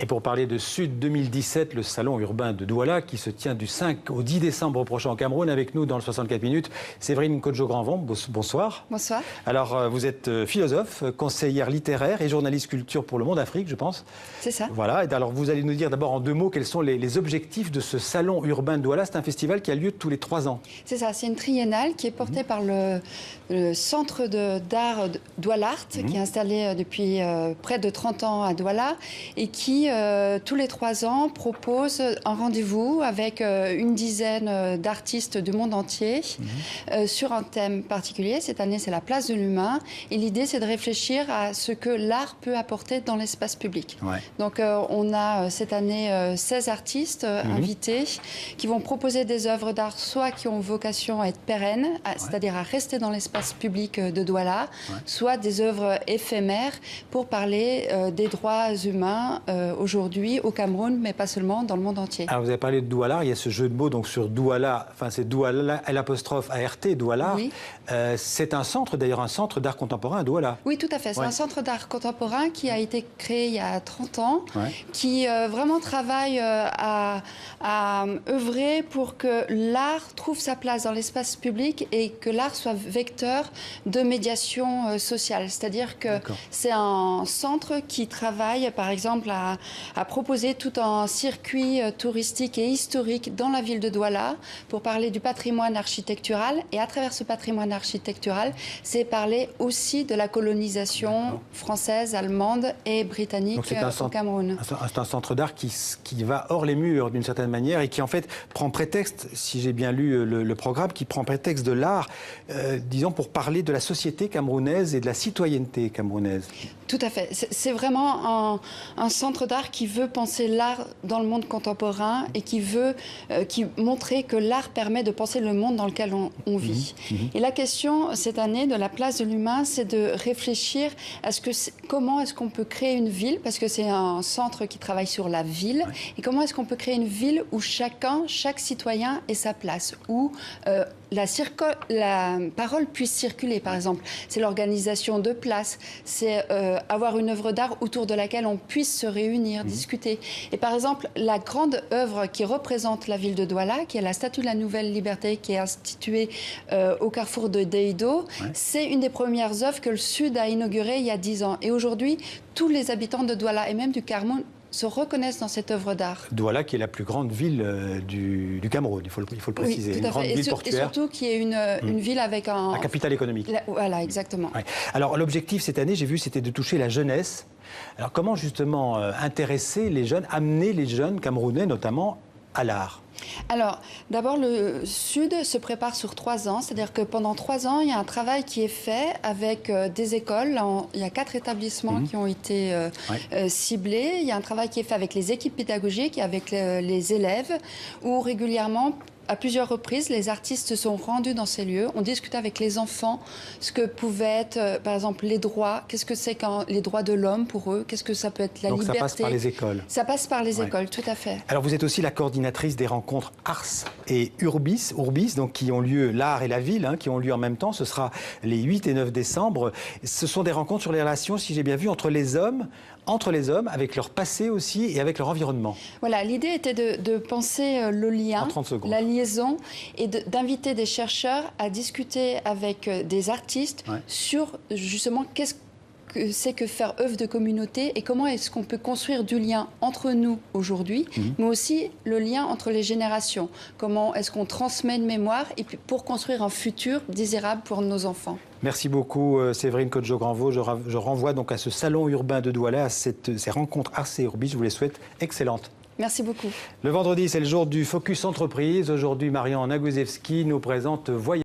Et pour parler de Sud 2017, le salon urbain de Douala qui se tient du 5 au 10 décembre prochain au Cameroun, avec nous dans le 64 minutes, Séverine Kodjo-Granvon, bonsoir. Bonsoir. Alors, vous êtes philosophe, conseillère littéraire et journaliste culture pour Le Monde Afrique, je pense. C'est ça. Voilà, et alors vous allez nous dire d'abord en deux mots quels sont les objectifs de ce salon urbain de Douala. C'est un festival qui a lieu tous les 3 ans. C'est ça, c'est une triennale qui est portée par le centre d'art Douala Art, qui est installé depuis près de 30 ans à Douala et qui, tous les 3 ans, propose un rendez-vous avec une dizaine d'artistes du monde entier sur un thème particulier. Cette année, c'est la place de l'humain. Et l'idée, c'est de réfléchir à ce que l'art peut apporter dans l'espace public. Ouais. Donc, on a cette année 16 artistes invités qui vont proposer des œuvres d'art, soit qui ont vocation à être pérennes, c'est-à-dire à rester dans l'espace public de Douala, soit des œuvres éphémères pour parler des droits humains aujourd'hui au Cameroun, mais pas seulement, dans le monde entier. Alors vous avez parlé de Douala, il y a ce jeu de mots donc sur Douala, enfin c'est Douala, l'apostrophe ART, Douala. Oui. C'est un centre, d'ailleurs un centre d'art contemporain à Douala. Oui, tout à fait. C'est un centre d'art contemporain qui a été créé il y a 30 ans, qui vraiment travaille à œuvrer pour que l'art trouve sa place dans l'espace public et que l'art soit vecteur de médiation sociale. C'est-à-dire que c'est un centre qui travaille, par exemple, à proposer tout un circuit touristique et historique dans la ville de Douala pour parler du patrimoine architectural. Et à travers ce patrimoine architectural, c'est parler aussi de la colonisation française, allemande et britannique au Cameroun. C'est un centre d'art qui va hors les murs d'une certaine manière et qui en fait prend prétexte, si j'ai bien lu le programme, qui prend prétexte de l'art, disons, pour parler de la société camerounaise et de la citoyenneté camerounaise. Tout à fait. C'est vraiment un centre d'art qui veut penser l'art dans le monde contemporain et qui veut montrer que l'art permet de penser le monde dans lequel on vit. Et la question, cette année, de la place de l'humain, c'est de réfléchir à comment est-ce qu'on peut créer une ville, parce que c'est un centre qui travaille sur la ville, et comment est-ce qu'on peut créer une ville où chaque citoyen ait sa place, où la parole puisse circuler, par exemple. C'est l'organisation de places, c'est avoir une œuvre d'art autour de laquelle on puisse se réunir, discuter. Et par exemple, la grande œuvre qui représente la ville de Douala, qui est la Statue de la Nouvelle Liberté, qui est instituée au carrefour de Deido, c'est une des premières œuvres que le Sud a inaugurée il y a 10 ans. Et aujourd'hui, tous les habitants de Douala et même du Cameroun se reconnaissent dans cette œuvre d'art. Douala qui est la plus grande ville du Cameroun, il faut le préciser. Oui, tout à fait. Grande ville portuaire. Et surtout qui est une ville avec un capital économique. Voilà, exactement. Ouais. Alors l'objectif cette année, j'ai vu, c'était de toucher la jeunesse. Alors comment justement intéresser les jeunes, amener les jeunes camerounais notamment à l'art? Alors, d'abord, le Sud se prépare sur 3 ans, c'est-à-dire que pendant 3 ans, il y a un travail qui est fait avec des écoles. Il y a 4 établissements qui ont été ciblés. Il y a un travail qui est fait avec les équipes pédagogiques et avec les élèves, où régulièrement, à plusieurs reprises, les artistes se sont rendus dans ces lieux. On discutait avec les enfants ce que pouvaient être, par exemple, les droits. Qu'est-ce que c'est les droits de l'homme pour eux? Qu'est-ce que ça peut être la liberté? Donc ça passe par les écoles. Ça passe par les écoles, tout à fait. Alors vous êtes aussi la coordinatrice des rencontres Ars et Urbis, donc qui ont lieu, l'art et la ville, qui ont lieu en même temps. Ce sera les 8 et 9 décembre. Ce sont des rencontres sur les relations, si j'ai bien vu, entre les hommes, avec leur passé aussi et avec leur environnement. Voilà, l'idée était de penser le lien, la liaison, et d'inviter des chercheurs à discuter avec des artistes sur justement qu'est-ce que c'est que faire œuvre de communauté et comment est-ce qu'on peut construire du lien entre nous aujourd'hui, mais aussi le lien entre les générations. Comment est-ce qu'on transmet une mémoire et puis pour construire un futur désirable pour nos enfants. Merci beaucoup Séverine Kodjo-Granvon. Je renvoie donc à ce salon urbain de Douala, à ces rencontres Ars et Urbis. Je vous les souhaite excellentes. Merci beaucoup. Le vendredi, c'est le jour du Focus Entreprise. Aujourd'hui, Marian Nagozewski nous présente Voyage.